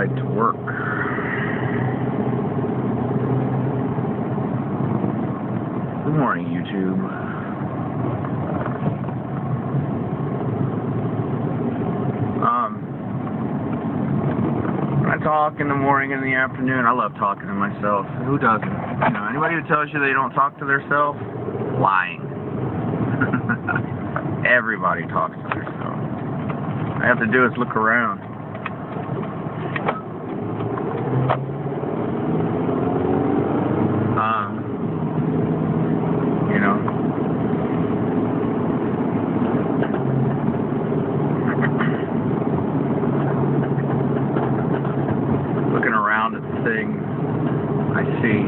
ride to work. Good morning, YouTube. I talk in the morning and the afternoon. I love talking to myself. Who doesn't? You know, anybody who tells you they don't talk to themselves, lying. Everybody talks to themselves. All I have to do is look around. You know. Looking around at the things I see.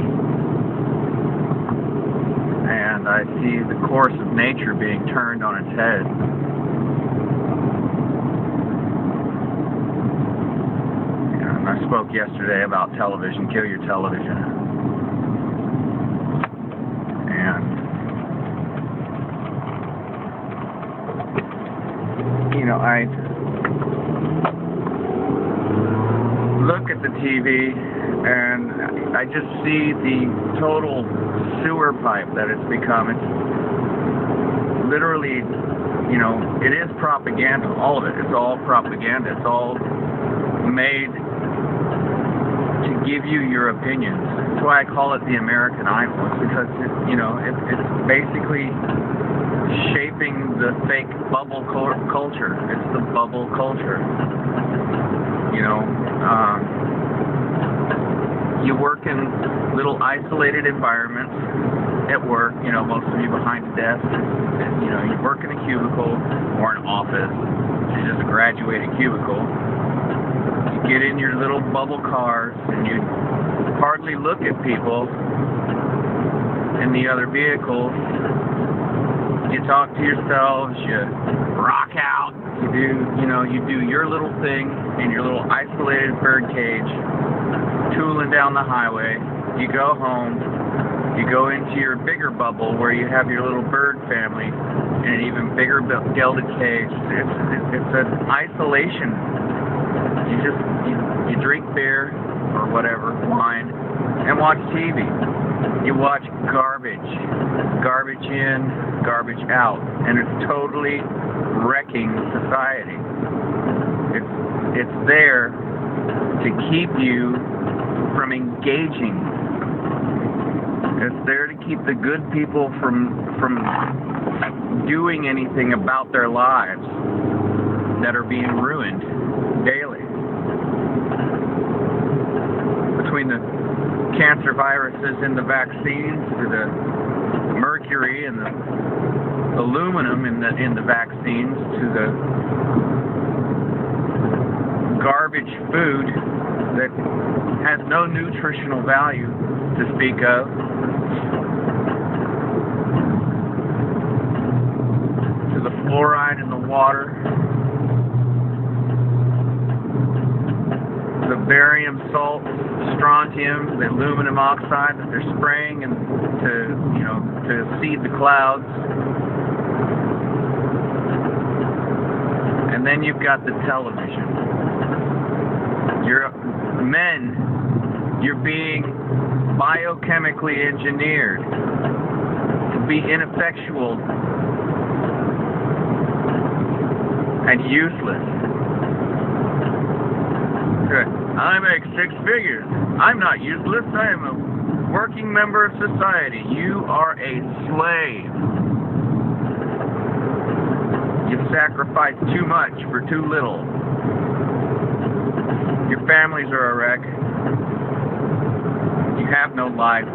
And I see the course of nature being turned on its head. I spoke yesterday about television, kill your television. And, you know, I look at the TV and I just see the total sewer pipe that it's become. It's literally, you know, it is propaganda, all of it. It's all propaganda. It's all made to give you your opinions. That's why I call it the American Idol. It's because it's basically shaping the fake bubble culture. It's the bubble culture. You know, you work in little isolated environments at work. You know, most of you behind a desk. And, you know, you work in a cubicle or an office. It's just a graduated cubicle. Get in your little bubble cars and you hardly look at people in the other vehicles. You talk to yourselves, you rock out, you do your little thing in your little isolated bird cage, tooling down the highway. You go home, you go into your bigger bubble where you have your little bird family in an even bigger gilded cage. It's an isolation. You drink beer or whatever, wine, and watch TV. You watch garbage in, garbage out, and it's totally wrecking society. It's there to keep you from engaging. It's there to keep the good people from doing anything about their lives that are being ruined daily. Between the cancer viruses in the vaccines, to the mercury and the aluminum in the vaccines, to the garbage food that has no nutritional value to speak of, to the fluoride in the water, the barium salt, strontium, the aluminum oxide that they're spraying and to seed the clouds. And then you've got the television. You're being biochemically engineered to be ineffectual and useless. I make 6 figures. I'm not useless. I am a working member of society. You are a slave. You've sacrificed too much for too little. Your families are a wreck. You have no life.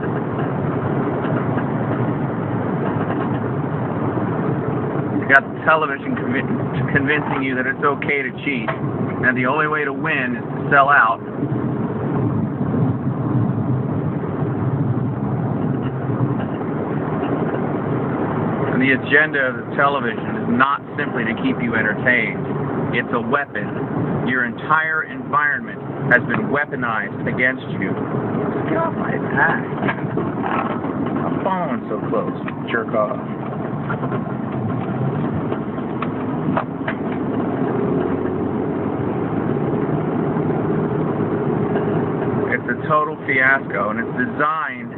You got the television convincing you that it's okay to cheat. And the only way to win is to sell out. And the agenda of the television is not simply to keep you entertained. It's a weapon. Your entire environment has been weaponized against you. Get off my back. I'm following so close. Jerk off. total fiasco, and it's designed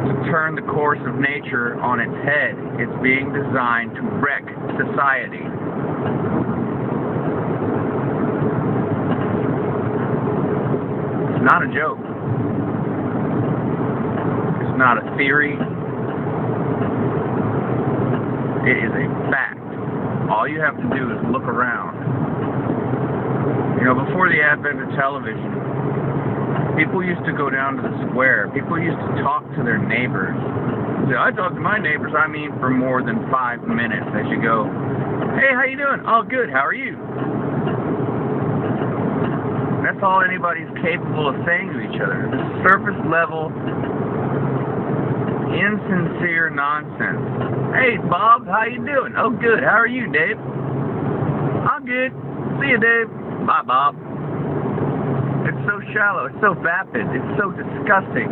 to turn the course of nature on its head. It's being designed to wreck society. It's not a joke. It's not a theory. It is a fact. All you have to do is look around. You know, before the advent of television, people used to go down to the square. People used to talk to their neighbors. Say, I talk to my neighbors, I mean, for more than 5 minutes. They should go, hey, how you doing? Oh, good, how are you? That's all anybody's capable of saying to each other. This surface level, insincere nonsense. Hey, Bob, how you doing? Oh, good, how are you, Dave? I'm good. See you, Dave. Bye, Bob. It's so shallow. It's so vapid. It's so disgusting.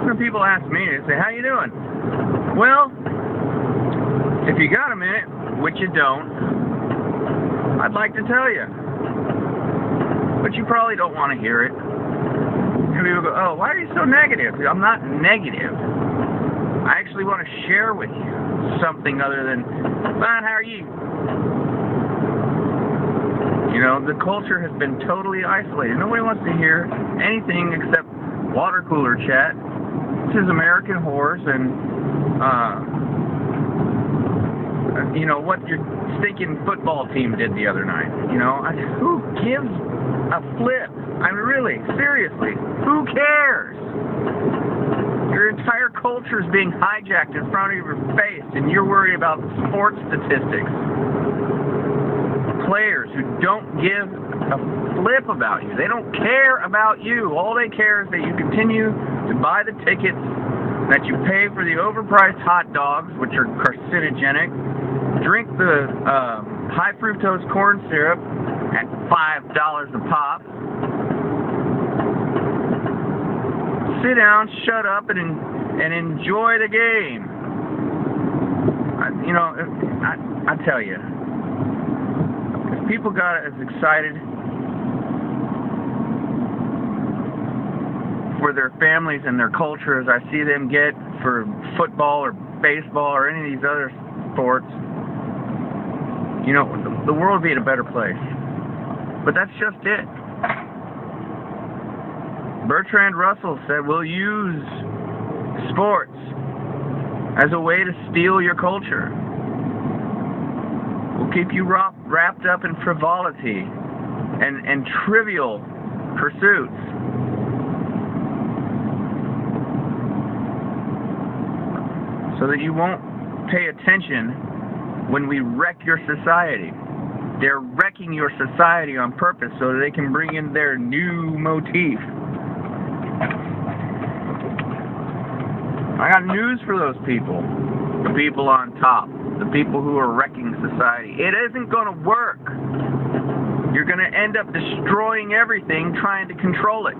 When people ask me, they say, how you doing? Well, if you got a minute, which you don't, I'd like to tell you. But you probably don't want to hear it. And people go, oh, why are you so negative? I'm not negative. I actually want to share with you something other than, fine, how are you? You know, the culture has been totally isolated. Nobody wants to hear anything except water cooler chat. This is American horrors and, you know, what your stinking football team did the other night. You know, who gives a flip? I mean, really, seriously, who cares? Your entire culture is being hijacked in front of your face, and you're worried about sports statistics. Players who don't give a flip about you. They don't care about you. All they care is that you continue to buy the tickets, that you pay for the overpriced hot dogs, which are carcinogenic, drink the high fructose corn syrup at $5 a pop, sit down, shut up, and enjoy the game. You know, I tell you, if people got as excited for their families and their culture as I see them get for football or baseball or any of these other sports, you know, the world would be in a better place. But that's just it. Bertrand Russell said, we'll use sports as a way to steal your culture. We'll keep you wrapped up in frivolity and trivial pursuits. So that you won't pay attention when we wreck your society. They're wrecking your society on purpose so that they can bring in their new motif. I got news for those people. The people on top. The people who are wrecking society. It isn't going to work. You're going to end up destroying everything trying to control it.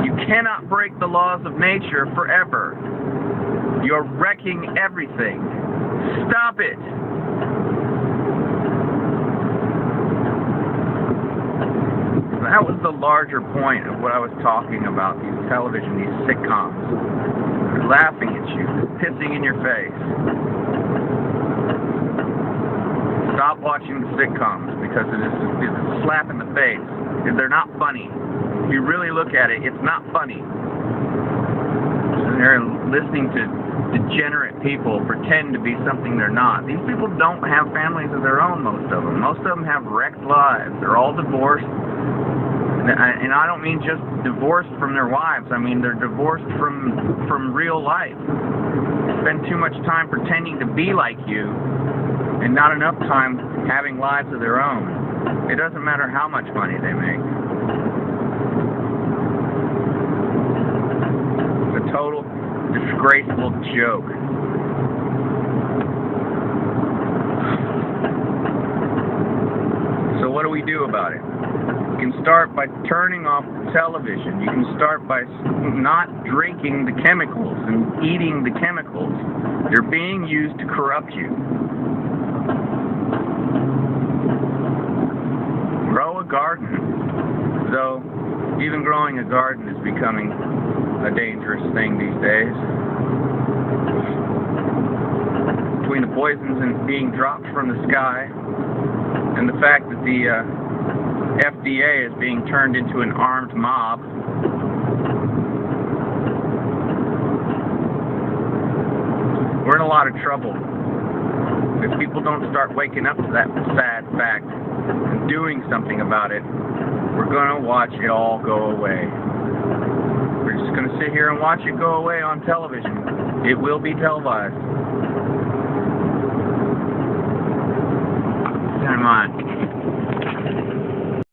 You cannot break the laws of nature forever. You're wrecking everything. Stop it. That was the larger point of what I was talking about, these television, these sitcoms. They're laughing at you, pissing in your face. Stop watching the sitcoms because it's a slap in the face. They're not funny. If you really look at it, it's not funny. They're listening to degenerate people pretend to be something they're not. These people don't have families of their own, most of them. Most of them have wrecked lives. They're all divorced. And I don't mean just divorced from their wives. I mean they're divorced from real life. They spend too much time pretending to be like you and not enough time having lives of their own. It doesn't matter how much money they make. It's a total disgraceful joke. So what do we do about it? You can start by turning off the television. You can start by not drinking the chemicals and eating the chemicals. They're being used to corrupt you. garden, though even growing a garden is becoming a dangerous thing these days. Between the poisons and being dropped from the sky and the fact that the FDA is being turned into an armed mob, we're in a lot of trouble. If people don't start waking up to that sad fact and doing something about it, we're going to watch it all go away. We're just going to sit here and watch it go away on television. It will be televised. Come on.